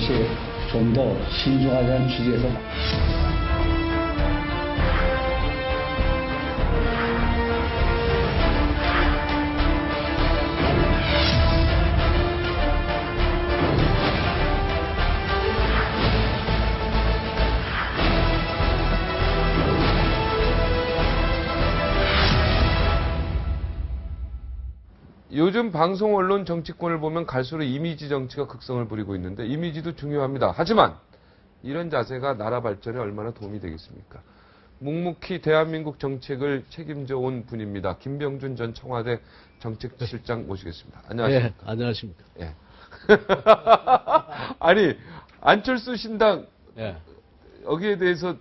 것이 좀 더 신중하자는 취지에서 요즘 방송 언론 정치권을 보면 갈수록 이미지 정치가 극성을 부리고 있는데 이미지도 중요합니다. 하지만 이런 자세가 나라 발전에 얼마나 도움이 되겠습니까? 묵묵히 대한민국 정책을 책임져 온 분입니다. 김병준 전 청와대 정책실장 모시겠습니다. 안녕하십니까? 네, 안녕하십니까? 예. 아니 안철수 신당 여기에 대해서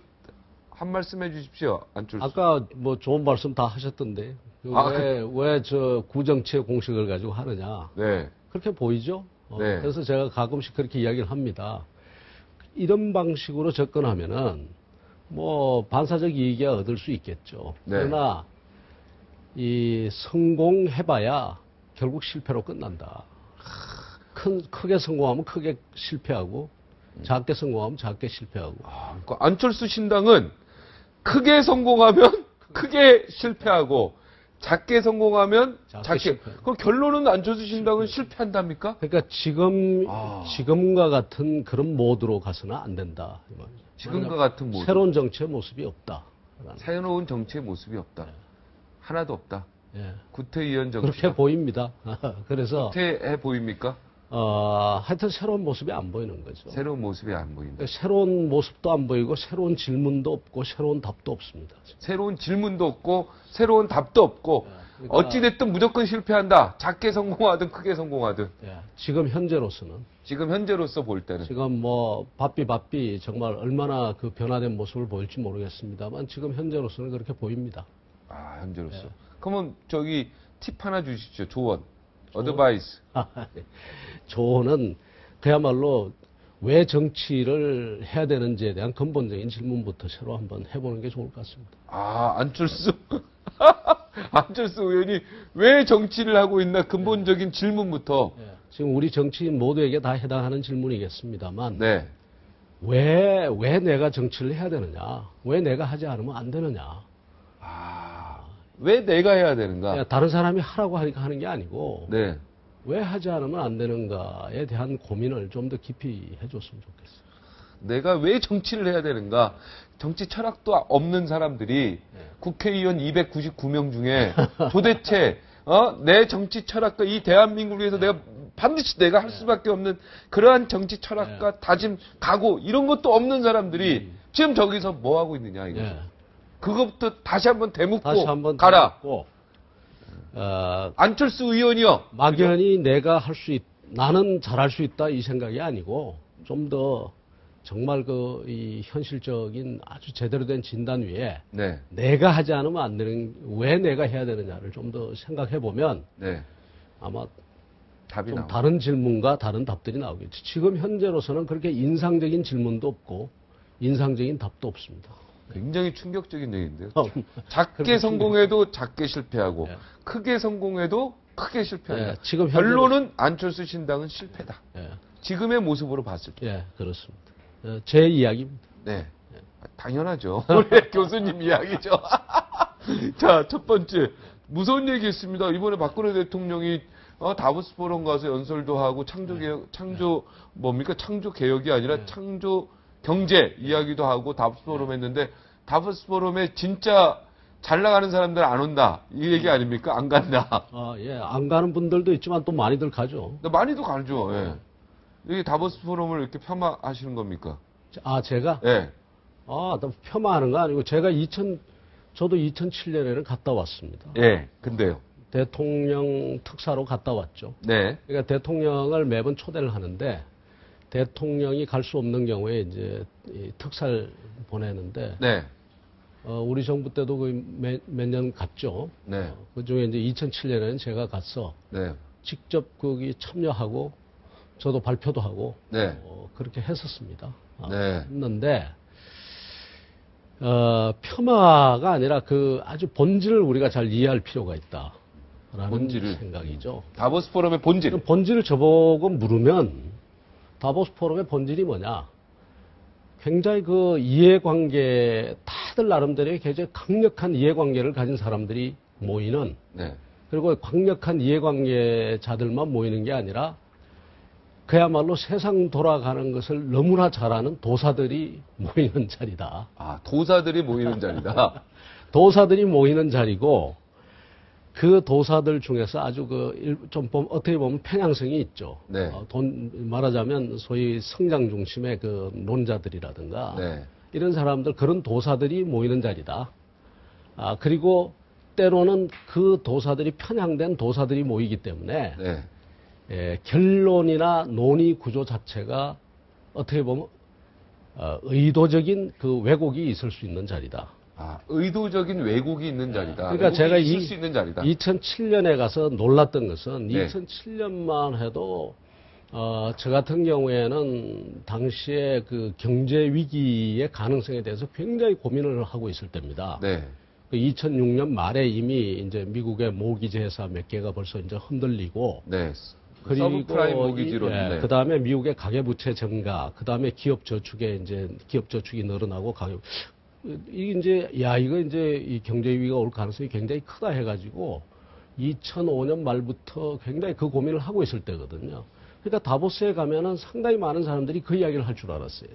한 말씀 해주십시오. 안철수. 아까 뭐 좋은 말씀 다 하셨던데 왜 저 구정치의 공식을 가지고 하느냐? 네. 그렇게 보이죠? 네. 그래서 제가 가끔씩 그렇게 이야기를 합니다. 이런 방식으로 접근하면은 뭐 반사적 이익이 얻을 수 있겠죠. 네. 그러나 이 성공해봐야 결국 실패로 끝난다. 크게 성공하면 크게 실패하고 작게 성공하면 작게 실패하고. 그러니까 안철수 신당은 크게 성공하면 크게 실패하고 작게 성공하면 작게. 그럼 결론은 안철수 신당은 실패한답니까? 그러니까 지금과 같은 그런 모드로 가서는 안 된다. 지금과 같은 모드. 새로운 정치의 모습이 없다. 새로운 정치의 모습이 없다. 네. 하나도 없다. 예. 구태의원 정치. 그렇게 보입니다. 그래서 구태해 보입니까? 하여튼 새로운 모습이 안 보이는 거죠. 새로운 모습이 안 보인다. 새로운 모습도 안 보이고 새로운 질문도 없고 새로운 답도 없습니다. 새로운 질문도 없고 새로운 답도 없고 그러니까 어찌됐든 무조건 실패한다. 작게 성공하든 크게 성공하든. 지금 현재로서 볼 때는. 지금 뭐 바삐 정말 얼마나 그 변화된 모습을 보일지 모르겠습니다만 지금 현재로서는 그렇게 보입니다. 아, 현재로서. 그러면 저기 팁 하나 주시죠. 조언. 어드바이스. 조언은 그야말로 왜 정치를 해야 되는지에 대한 근본적인 질문부터 새로 한번 해보는 게 좋을 것 같습니다. 아, 안철수 의원이 왜 정치를 하고 있나 근본적인 질문부터. 지금 우리 정치인 모두에게 다 해당하는 질문이겠습니다만 네. 왜 내가 정치를 해야 되느냐? 왜 내가 하지 않으면 안 되느냐? 왜 내가 해야 되는가? 다른 사람이 하라고 하니까 하는 게 아니고 네. 왜 하지 않으면 안 되는가에 대한 고민을 좀 더 깊이 해줬으면 좋겠어요. 내가 왜 정치를 해야 되는가? 정치 철학도 없는 사람들이 국회의원 299명 중에 도대체 내 정치 철학과 이 대한민국을 위해서 내가 반드시 내가 할 수밖에 없는 그러한 정치 철학과 다짐, 각오 이런 것도 없는 사람들이 지금 저기서 뭐 하고 있느냐 이거죠. 그것부터 다시 한번 대묻고 가라. 안철수 의원이요. 막연히 내가 나는 잘할 수 있다 이 생각이 아니고 좀 더 정말 이 현실적인 아주 제대로 된 진단 위에 내가 하지 않으면 안 되는 왜 내가 해야 되느냐를 좀 더 생각해 보면 아마 답이 좀 다른 질문과 다른 답들이 나오겠죠. 지금 현재로서는 그렇게 인상적인 질문도 없고 인상적인 답도 없습니다. 굉장히 충격적인 얘기인데요. 작게 성공해도 작게 실패하고 크게 성공해도 크게 실패한다. 지금 결론은 안철수 신당은 실패다. 지금의 모습으로 봤을 때. 그렇습니다. 제 이야기입니다. 네. 당연하죠. 우리 교수님 이야기죠. 자, 첫 번째. 무서운 얘기 있습니다. 이번에 박근혜 대통령이 다보스 포럼 가서 연설도 하고 창조 개혁이 아니라 창조 경제 이야기도 하고 다보스 포럼 했는데 다보스 포럼에 진짜 잘 나가는 사람들 안 온다. 이 얘기 아닙니까? 안 간다. 안 가는 분들도 있지만 또 많이들 가죠. 많이도 가죠. 여기 다보스 포럼을 이렇게 폄하하시는 겁니까? 제가? 네. 폄하하는 거 아니고 제가 저도 2007년에는 갔다 왔습니다. 근데요. 대통령 특사로 갔다 왔죠. 그러니까 대통령을 매번 초대를 하는데 대통령이 갈 수 없는 경우에 이제 특사를 보내는데 우리 정부 때도 몇 년 갔죠. 그 중에 이제 2007년에는 제가 가서 직접 거기 참여하고 저도 발표도 하고 그렇게 했었습니다. 했는데 폄하가 아니라 그 아주 본질을 우리가 잘 이해할 필요가 있다라는 생각이죠. 다보스 포럼의 본질. 본질을 저보고 물으면 다보스 포럼의 본질이 뭐냐? 굉장히 그 이해관계, 다들 나름대로의 굉장히 강력한 이해관계를 가진 사람들이 모이는, 네. 그리고 강력한 이해관계자들만 모이는 게 아니라 그야말로 세상 돌아가는 것을 너무나 잘 아는 도사들이 모이는 자리다. 아, 도사들이 모이는 자리다. 도사들이 모이는 자리고, 그 도사들 중에서 아주 좀 어떻게 보면 편향성이 있죠. 네. 말하자면 소위 성장 중심의 그 논자들이라든가, 네. 이런 사람들, 그런 도사들이 모이는 자리다. 그리고 때로는 그 도사들이 편향된 도사들이 모이기 때문에, 네. 결론이나 논의 구조 자체가 어떻게 보면 의도적인 그 왜곡이 있을 수 있는 자리다. 아, 의도적인 왜곡이 있는 자리다. 그러니까 제가 있을 수 있는 자리다. 2007년에 가서 놀랐던 것은 네. 2007년만 해도 저 같은 경우에는 당시에 그 경제 위기의 가능성에 대해서 굉장히 고민을 하고 있을 때입니다. 네. 2006년 말에 이미 이제 미국의 모기지 회사 몇 개가 벌써 이제 흔들리고, 네. 그리고 서브프라임 모기지로. 네. 그 다음에 미국의 가계부채 증가, 그 다음에 기업 저축이 늘어나고 이게 이제 이 경제 위기가 올 가능성이 굉장히 크다 해가지고 2005년 말부터 굉장히 그 고민을 하고 있을 때거든요. 그러니까 다보스에 가면은 상당히 많은 사람들이 그 이야기를 할 줄 알았어요.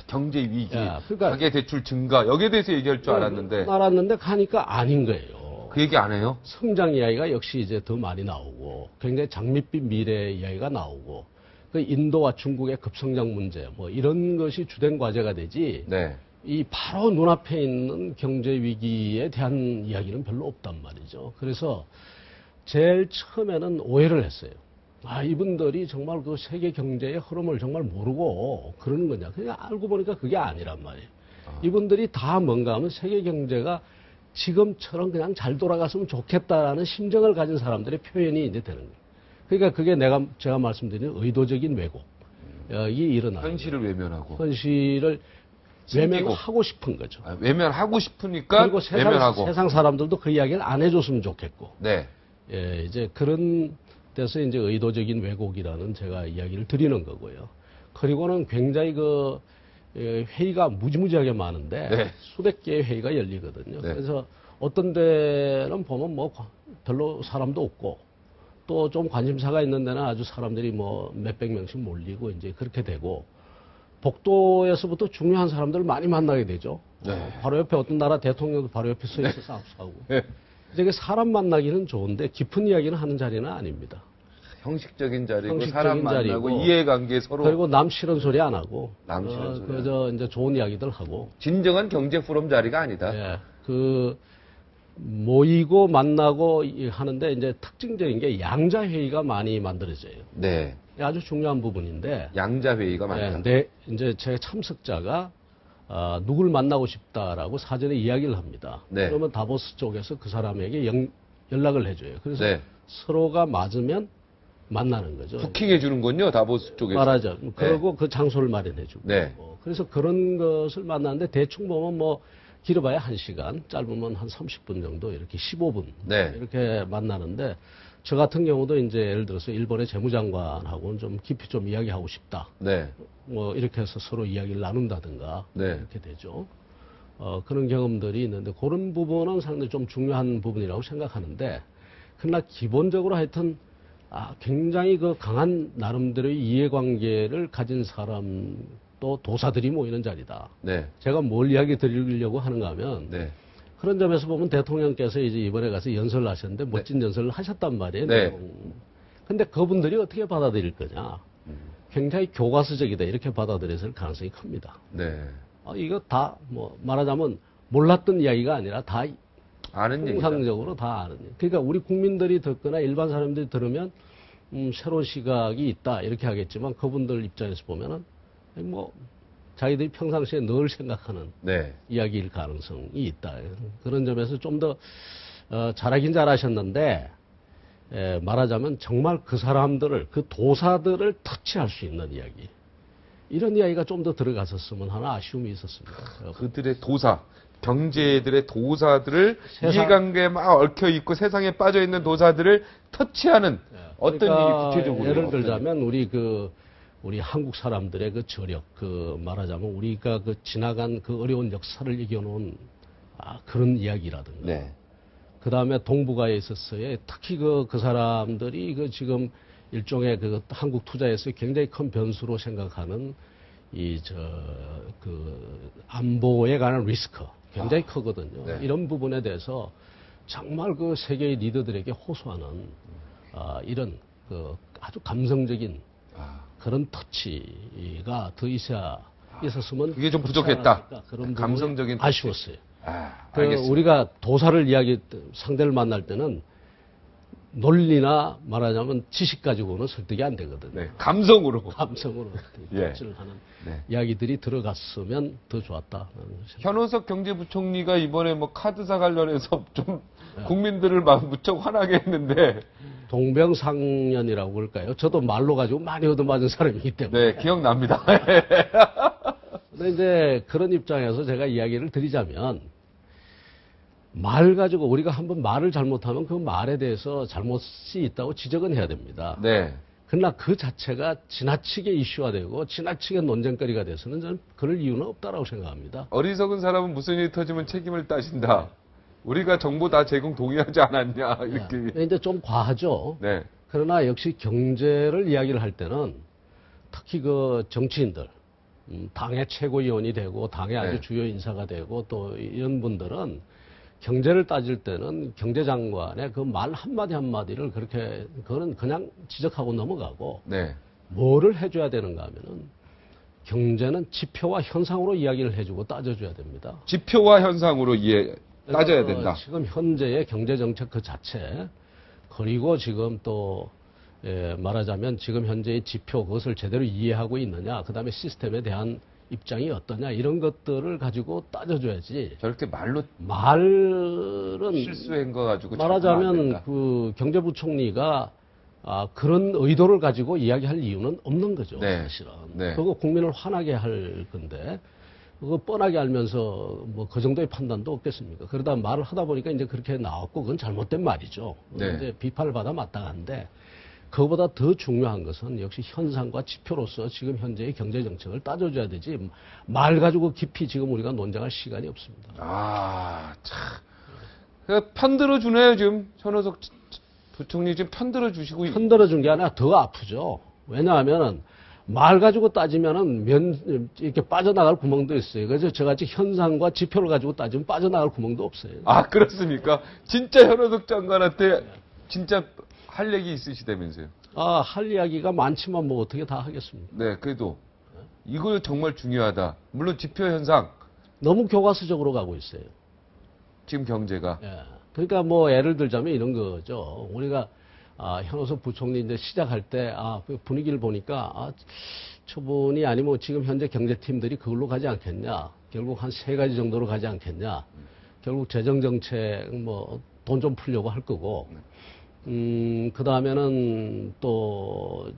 경제 위기, 그러니까 가계 대출 증가 여기에 대해서 얘기할 줄 알았는데 가니까 아닌 거예요. 그 얘기 안 해요? 성장 이야기가 역시 이제 더 많이 나오고, 굉장히 장밋빛 미래 이야기가 나오고, 그 인도와 중국의 급성장 문제 뭐 이런 것이 주된 과제가 되지. 네. 이 바로 눈앞에 있는 경제 위기에 대한 이야기는 별로 없단 말이죠. 그래서 제일 처음에는 오해를 했어요. 이분들이 정말 그 세계 경제의 흐름을 정말 모르고 그러는 거냐. 그냥 알고 보니까 그게 아니란 말이에요. 이분들이 다 뭔가 하면 세계 경제가 지금처럼 그냥 잘 돌아갔으면 좋겠다라는 심정을 가진 사람들의 표현이 이제 되는 거예요. 그러니까 그게 제가 말씀드린 의도적인 왜곡이 일어나는 현실을 거예요. 외면하고. 현실을 외면하고 싶은 거죠. 외면하고 싶으니까 그리고 외면하고. 세상 사람들도 그 이야기를 안 해줬으면 좋겠고. 네. 이제 그런 데서 이제 의도적인 왜곡이라는 제가 이야기를 드리는 거고요. 그리고는 굉장히 회의가 무지무지하게 많은데 네. 수백 개의 회의가 열리거든요. 네. 그래서 어떤 데는 보면 뭐 별로 사람도 없고, 또 좀 관심사가 있는 데는 아주 사람들이 뭐 몇백 명씩 몰리고 이제 그렇게 되고, 복도에서부터 중요한 사람들을 많이 만나게 되죠. 네. 바로 옆에 어떤 나라 대통령도 바로 옆에 서 있어서 싸우고. 네. 이게 사람 만나기는 좋은데 깊은 이야기는 하는 자리는 아닙니다. 형식적인 자리고 형식적인 사람 만나고 자리고, 이해관계 서로. 그리고 남 싫은 소리 안 하고, 소리. 그저 이제 좋은 이야기들 하고. 진정한 경제 포럼 자리가 아니다. 예, 모이고 만나고 하는데 이제 특징적인 게 양자 회의가 많이 만들어져요. 네. 아주 중요한 부분인데. 양자 회의가 많다. 이제 제 참석자가 누굴 만나고 싶다라고 사전에 이야기를 합니다. 네. 그러면 다보스 쪽에서 그 사람에게 연락을 해줘요. 그래서 네. 서로가 맞으면 만나는 거죠. 부킹해 주는군요, 다보스 쪽에서. 말하죠. 그리고 그 장소를 마련해 주고. 네. 그래서 그런 것을 만나는데 대충 보면 뭐 길어봐야 1시간, 짧으면 한 30분 정도, 이렇게 15분. 네. 이렇게 만나는데, 저 같은 경우도 이제 예를 들어서 일본의 재무장관하고는 좀 깊이 좀 이야기하고 싶다. 네. 뭐 이렇게 해서 서로 이야기를 나눈다든가. 네. 이렇게 되죠. 그런 경험들이 있는데, 그런 부분은 상당히 좀 중요한 부분이라고 생각하는데, 그러나 기본적으로 하여튼, 굉장히 강한 나름대로의 이해관계를 가진 사람, 또 도사들이 모이는 자리다. 네. 제가 뭘 이야기 드리려고 하는가 하면, 네. 그런 점에서 보면 대통령께서 이제 이번에 가서 연설을 하셨는데 멋진 연설을 하셨단 말이에요. 네. 근데 그분들이 어떻게 받아들일 거냐. 굉장히 교과서적이다. 이렇게 받아들였을 가능성이 큽니다. 네. 이거 다 말하자면 몰랐던 이야기가 아니라 다 아는 얘기다. 통상적으로 다 아는 얘기. 그러니까 우리 국민들이 듣거나 일반 사람들이 들으면 새로운 시각이 있다. 이렇게 하겠지만 그분들 입장에서 보면은 뭐 자기들이 평상시에 늘 생각하는 네. 이야기일 가능성이 있다. 그런 점에서 좀 더 잘하긴 잘하셨는데, 말하자면 정말 그 사람들을, 그 도사들을 터치할 수 있는 이야기, 이런 이야기가 좀 더 들어갔었으면 하는 아쉬움이 있었습니다. 그들의 도사, 경제들의 도사들을 이해관계에 막 얽혀있고 세상에 빠져있는 도사들을 터치하는 어떤 그러니까 일이 구체적으로. 예를 들자면 우리 우리 한국 사람들의 그 저력, 그 말하자면 우리가 그 지나간 그 어려운 역사를 이겨놓은 그런 이야기라든가. 네. 그 다음에 동북아에 있었어요. 특히 그 사람들이 그 지금 일종의 그 한국 투자에서 굉장히 큰 변수로 생각하는 그 안보에 관한 리스크 굉장히 크거든요. 네. 이런 부분에 대해서 정말 그 세계의 리더들에게 호소하는 이런 그 아주 감성적인 그런 터치가 더 있었으면 그게 좀 부족했다. 그런 감성적인 아쉬웠어요. 알겠습니다. 우리가 도사를 상대를 만날 때는 논리나 말하자면 지식 가지고는 설득이 안 되거든요. 네, 감성으로 예. 터치를 하는 이야기들이 들어갔으면 더 좋았다. 현원석 경제부총리가 이번에 뭐 카드사 관련해서 좀 국민들을 막 무척 화나게 했는데 동병상련이라고 그럴까요? 저도 말로 가지고 많이 얻어맞은 사람이기 때문에. 네, 기억납니다. 그런데 이제 그런 입장에서 제가 이야기를 드리자면 말 가지고 우리가 한번 말을 잘못하면 그 말에 대해서 잘못이 있다고 지적은 해야 됩니다. 네. 그러나 그 자체가 지나치게 이슈화되고 지나치게 논쟁거리가 돼서는 저는 그럴 이유는 없다라고 생각합니다. 어리석은 사람은 무슨 일이 터지면 책임을 따진다. 우리가 정보 다 제공 동의하지 않았냐 이렇게. 이제 좀 과하죠. 네. 그러나 역시 경제를 이야기를 할 때는 특히 그 정치인들, 당의 최고위원이 되고 당의 아주 주요 인사가 되고 또 이런 분들은 경제를 따질 때는 경제장관의 그 말 한마디 한마디를 그거는 그냥 지적하고 넘어가고 뭐를 해줘야 되는가 하면은 경제는 지표와 현상으로 이야기를 해주고 따져줘야 됩니다. 지표와 현상으로 따져야 된다. 지금 현재의 경제정책 그 자체 그리고 지금 또 말하자면 지금 현재의 지표 그것을 제대로 이해하고 있느냐 그다음에 시스템에 대한 입장이 어떠냐 이런 것들을 가지고 따져줘야지. 저렇게 말은 실수한 거 가지고 말하자면 그 경제부총리가 그런 의도를 가지고 이야기할 이유는 없는 거죠. 사실은. 그거 국민을 화나게 할 건데 그거 뻔하게 알면서 뭐 그 정도의 판단도 없겠습니까? 그러다 말을 하다 보니까 이제 그렇게 나왔고 그건 잘못된 말이죠. 이제 비판을 받아 마땅한데. 그거보다 더 중요한 것은 역시 현상과 지표로서 지금 현재의 경제 정책을 따져줘야 되지 말 가지고 깊이 지금 우리가 논쟁할 시간이 없습니다. 참. 편들어 주네요 지금 현원석 부총리 지금 편들어 주시고. 편들어 준 게 아니라 더 아프죠. 왜냐하면은 말 가지고 따지면은 이렇게 빠져나갈 구멍도 있어요. 그래서 저같이 현상과 지표를 가지고 따지면 빠져나갈 구멍도 없어요. 그렇습니까? 진짜 현원석 장관한테 진짜 할 얘기 있으시다면서요? 할 이야기가 많지만 뭐 어떻게 다 하겠습니까? 네, 그래도 이거 정말 중요하다. 물론 지표 현상. 너무 교과서적으로 가고 있어요. 지금 경제가. 그러니까 뭐 예를 들자면 이런 거죠. 우리가 현원석 부총리 이제 시작할 때 그 분위기를 보니까 저분이 아니면 지금 현재 경제팀들이 그걸로 가지 않겠냐. 결국 한 3가지 정도로 가지 않겠냐. 결국 재정정책 뭐 돈 좀 풀려고 할 거고. 그 다음에는 또,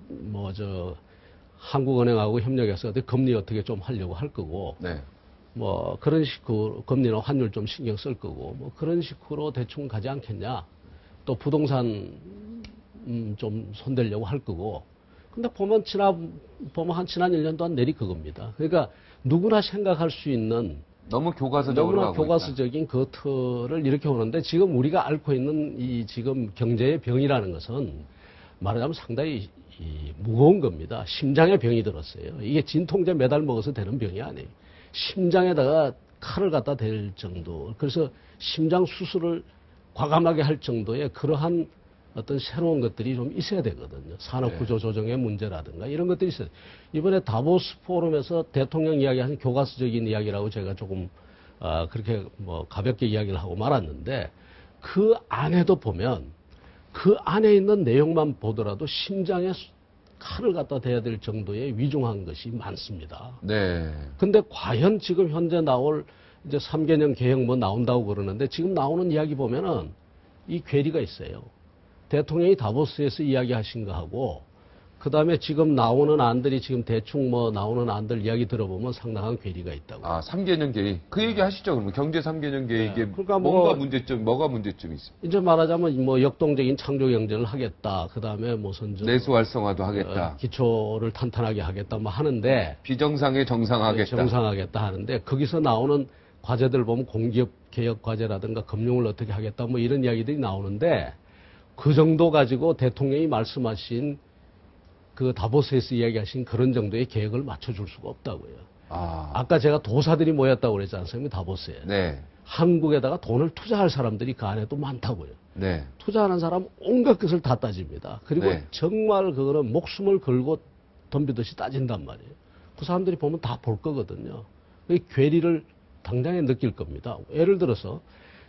한국은행하고 협력해서 금리 어떻게 좀 하려고 할 거고, 뭐, 그런 식으로, 금리나 환율 좀 신경 쓸 거고, 뭐, 그런 식으로 대충 가지 않겠냐. 또 부동산, 좀 손대려고 할 거고. 근데 보면 한 지난 1년 동안 내리 그겁니다. 그러니까 누구나 생각할 수 있는 너무 교과서적인 그 틀을 이렇게 오는데 지금 우리가 앓고 있는 이 지금 경제의 병이라는 것은 말하자면 상당히 무거운 겁니다. 심장에 병이 들었어요. 이게 진통제 매달 먹어서 되는 병이 아니에요. 심장에다가 칼을 갖다 댈 정도. 그래서 심장 수술을 과감하게 할 정도의 그러한 어떤 새로운 것들이 좀 있어야 되거든요. 산업구조 조정의 문제라든가 이런 것들이 있어요. 이번에 다보스 포럼에서 대통령 이야기한 교과서적인 이야기라고 제가 조금 그렇게 뭐 가볍게 이야기를 하고 말았는데 그 안에도 보면 그 안에 있는 내용만 보더라도 심장에 칼을 갖다 대야 될 정도의 위중한 것이 많습니다. 근데 과연 지금 현재 나올 이제 3개년 계획 뭐 나온다고 그러는데 지금 나오는 이야기 보면은 이 괴리가 있어요. 대통령이 다보스에서 이야기하신 거하고 그다음에 지금 나오는 안들이 지금 대충 뭐 나오는 안들 이야기 들어보면 상당한 괴리가 있다고. 아, 3개년 계획. 그 얘기 하시죠. 그러면 경제 3개년 계획에 그러니까 뭐가 문제점이 있습니다. 이제 말하자면 뭐 역동적인 창조 경제를 하겠다. 그다음에 무슨 내수 활성화도 하겠다. 기초를 탄탄하게 하겠다 뭐 하는데 비정상에 정상하겠다. 정상하겠다 하는데 거기서 나오는 과제들 보면 공기업 개혁 과제라든가 금융을 어떻게 하겠다 뭐 이런 이야기들이 나오는데 그 정도 가지고 대통령이 말씀하신 그 다보스에서 이야기하신 그런 정도의 계획을 맞춰줄 수가 없다고요. 아까 제가 도사들이 모였다고 그랬지 않습니까? 다보스에. 네. 한국에다가 돈을 투자할 사람들이 그 안에도 많다고요. 네. 투자하는 사람 온갖 것을 다 따집니다. 그리고 네. 정말 그거는 목숨을 걸고 덤비듯이 따진단 말이에요. 그 사람들이 보면 다 볼 거거든요. 그 괴리를 당장에 느낄 겁니다. 예를 들어서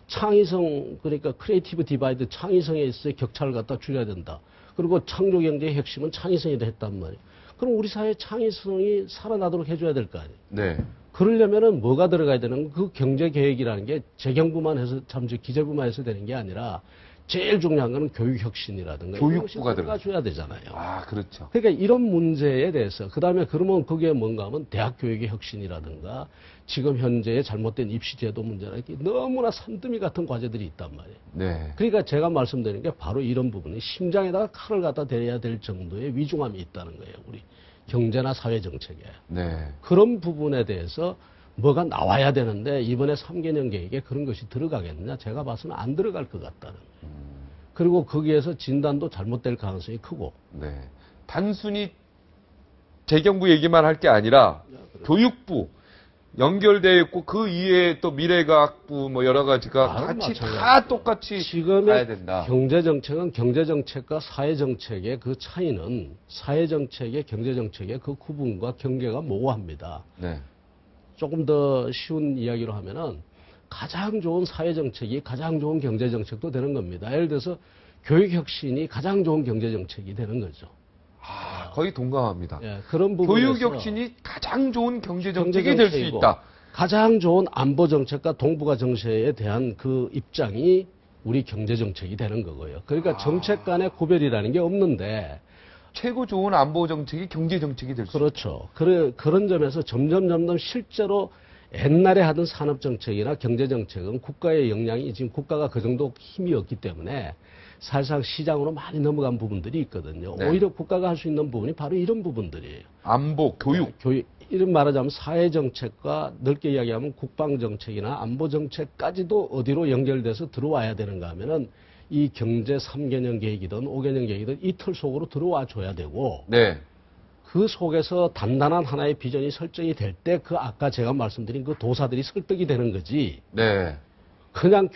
창의성, 그러니까 크리에이티브 디바이드, 창의성에 있어서 격차를 갖다 줄여야 된다. 그리고 창조 경제의 핵심은 창의성이다 했단 말이에요. 그럼 우리 사회 창의성이 살아나도록 해줘야 될 거 아니에요. 네. 그러려면은 뭐가 들어가야 되는 그 경제 계획이라는 게 재경부만 해서 기재부만 해서 되는 게 아니라 제일 중요한 거는 교육 혁신이라든가 교육부가 들어가줘야 되잖아요. 아, 그렇죠. 그러니까 이런 문제에 대해서 그다음에 그러면 그게 뭔가 하면 대학 교육의 혁신이라든가 지금 현재의 잘못된 입시 제도 문제나 이렇게 너무나 산더미 같은 과제들이 있단 말이에요. 네. 그러니까 제가 말씀드리는 게 바로 이런 부분이 심장에다가 칼을 갖다 대야 될 정도의 위중함이 있다는 거예요. 우리 경제나 사회 정책에. 네. 그런 부분에 대해서 뭐가 나와야 되는데 이번에 3개년 계획에 그런 것이 들어가겠느냐? 제가 봐서는 안 들어갈 것 같다는 거예요. 그리고 거기에서 진단도 잘못될 가능성이 크고. 네. 단순히 재경부 얘기만 할 게 아니라 교육부 연결되어 있고 그 이외에 또 미래과학부 뭐 여러 가지가 같이 다 똑같이 가야 된다. 경제정책은 경제정책과 사회정책의 그 차이는 사회정책의 경제정책의 그 구분과 경계가 모호합니다. 네. 조금 더 쉬운 이야기로 하면은 가장 좋은 사회정책이 가장 좋은 경제정책도 되는 겁니다. 예를 들어서 교육혁신이 가장 좋은 경제정책이 되는 거죠. 아, 거의 동감합니다. 예, 그런 부분에서 교육혁신이 가장 좋은 경제정책이 될 수 있다. 가장 좋은 안보정책과 동북아 정세에 대한 그 입장이 우리 경제정책이 되는 거고요. 그러니까 정책 간의 구별이라는 게 없는데 최고 좋은 안보 정책이 경제 정책이 될 수 있다. 그렇죠. 그런 점에서 점점 실제로 옛날에 하던 산업 정책이나 경제 정책은 국가의 역량이 지금 국가가 그 정도 힘이 없기 때문에 사실상 시장으로 많이 넘어간 부분들이 있거든요. 네. 오히려 국가가 할 수 있는 부분이 바로 이런 부분들이에요. 안보, 교육. 이런 말하자면 사회 정책과 넓게 이야기하면 국방 정책이나 안보 정책까지도 어디로 연결돼서 들어와야 되는가 하면은 이 경제 3개년 계획이든 5개년 계획이든 이 틀 속으로 들어와 줘야 되고 네. 그 속에서 단단한 하나의 비전이 설정이 될 때 그 아까 제가 말씀드린 그 도사들이 설득이 되는 거지. 네. 그냥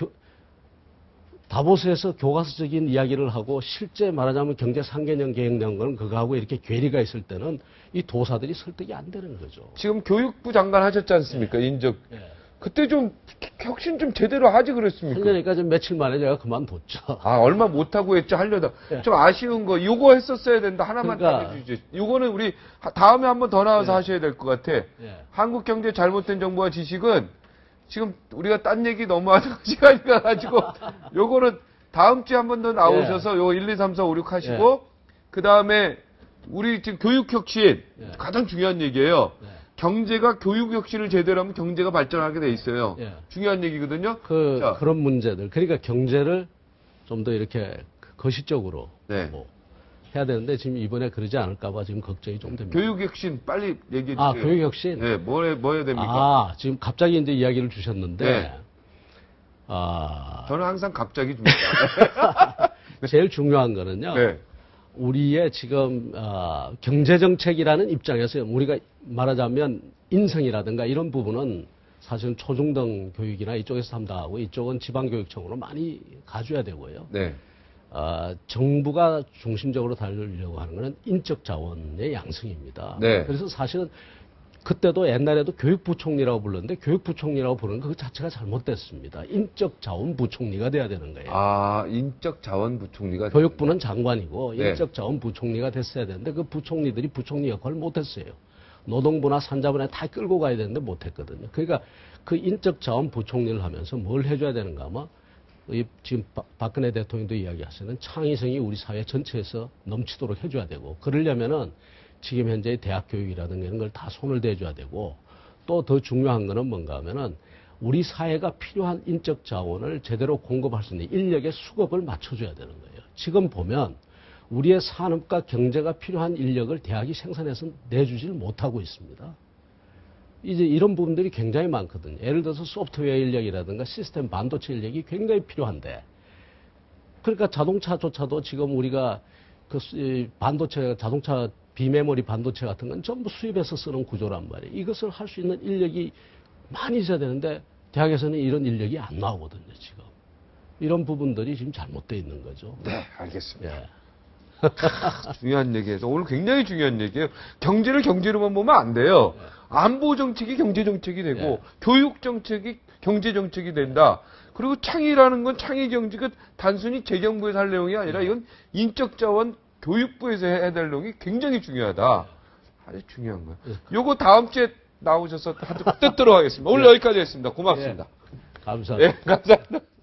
다보스에서 교과서적인 이야기를 하고 실제 말하자면 경제 3개년 계획 낸 거는 그거하고 이렇게 괴리가 있을 때는 이 도사들이 설득이 안 되는 거죠. 지금 교육부 장관 하셨지 않습니까? 인적. 그때 좀 혁신 좀 제대로 하지 그랬습니까? 그러니까 좀 며칠 만에 제가 그만뒀죠. 아, 얼마 못하고 했죠, 하려다. 좀 아쉬운 거, 요거 했었어야 된다. 하나만 그러니까, 답해주죠. 요거는 우리 다음에 한번 더 나와서 하셔야 될 것 같아. 한국 경제 잘못된 정부와 지식은 지금 우리가 딴 얘기 너무 하는 시간이 가가지고 요거는 다음 주에 한 번 더 나오셔서 요 1, 2, 3, 4, 5, 6 하시고 그 다음에 우리 지금 교육혁신 가장 중요한 얘기예요. 경제가 교육 혁신을 제대로 하면 경제가 발전하게 돼 있어요. 중요한 얘기거든요. 그런 문제들. 그러니까 경제를 좀 더 이렇게 거시적으로 뭐 해야 되는데 지금 이번에 그러지 않을까봐 지금 걱정이 좀 됩니다. 교육 혁신 빨리 얘기해 주세요. 아, 교육 혁신? 네, 뭐 해야 됩니까? 아, 지금 갑자기 이제 이야기를 주셨는데. 저는 항상 갑자기 줍니다. 제일 중요한 거는요. 우리의 지금 경제정책이라는 입장에서 우리가 말하자면 인성이라든가 이런 부분은 사실은 초중등 교육이나 이쪽에서 담당하고 이쪽은 지방교육청으로 많이 가줘야 되고요. 정부가 중심적으로 다루려고 하는 것은 인적 자원의 양성입니다. 그래서 사실은 그때도 옛날에도 교육부총리라고 불렀는데 교육부총리라고 부르는 그 자체가 잘못됐습니다. 인적 자원 부총리가 돼야 되는 거예요. 아, 인적 자원 부총리가 교육부는 장관이고 인적 자원 부총리가 됐어야 되는데 그 부총리들이 부총리 역할을 못했어요. 노동부나 산자부나 다 끌고 가야 되는데 못했거든요. 그러니까 그 인적 자원 부총리를 하면서 뭘 해줘야 되는가 하면 지금 박근혜 대통령도 이야기하시는 창의성이 우리 사회 전체에서 넘치도록 해줘야 되고, 그러려면은 지금 현재의 대학 교육이라든가 이런 걸 다 손을 대줘야 되고, 또 더 중요한 거는 뭔가 하면은 우리 사회가 필요한 인적 자원을 제대로 공급할 수 있는 인력의 수급을 맞춰줘야 되는 거예요. 지금 보면 우리의 산업과 경제가 필요한 인력을 대학이 생산해서 내주질 못하고 있습니다. 이제 이런 부분들이 굉장히 많거든요. 예를 들어서 소프트웨어 인력이라든가 시스템 반도체 인력이 굉장히 필요한데, 그러니까 자동차조차도 지금 우리가 그 반도체, 자동차 비메모리 반도체 같은 건 전부 수입해서 쓰는 구조란 말이에요. 이것을 할 수 있는 인력이 많이 있어야 되는데 대학에서는 이런 인력이 안 나오거든요, 지금. 이런 부분들이 지금 잘못되어 있는 거죠. 네, 알겠습니다. 예. 중요한 얘기에서 오늘 굉장히 중요한 얘기예요. 경제를 경제로만 보면 안 돼요. 안보 정책이 경제 정책이 되고 교육 정책이 경제 정책이 된다. 그리고 창의라는 건 창의 경제가 단순히 재정부에서 할 내용이 아니라 이건 인적 자원 교육부에서 해야 될 내용이 굉장히 중요하다. 아주 중요한 거예요. 요거 다음 주에 나오셔서 뜯도록 하겠습니다. 오늘 여기까지 했습니다. 고맙습니다. 감사합니다. 감사합니다.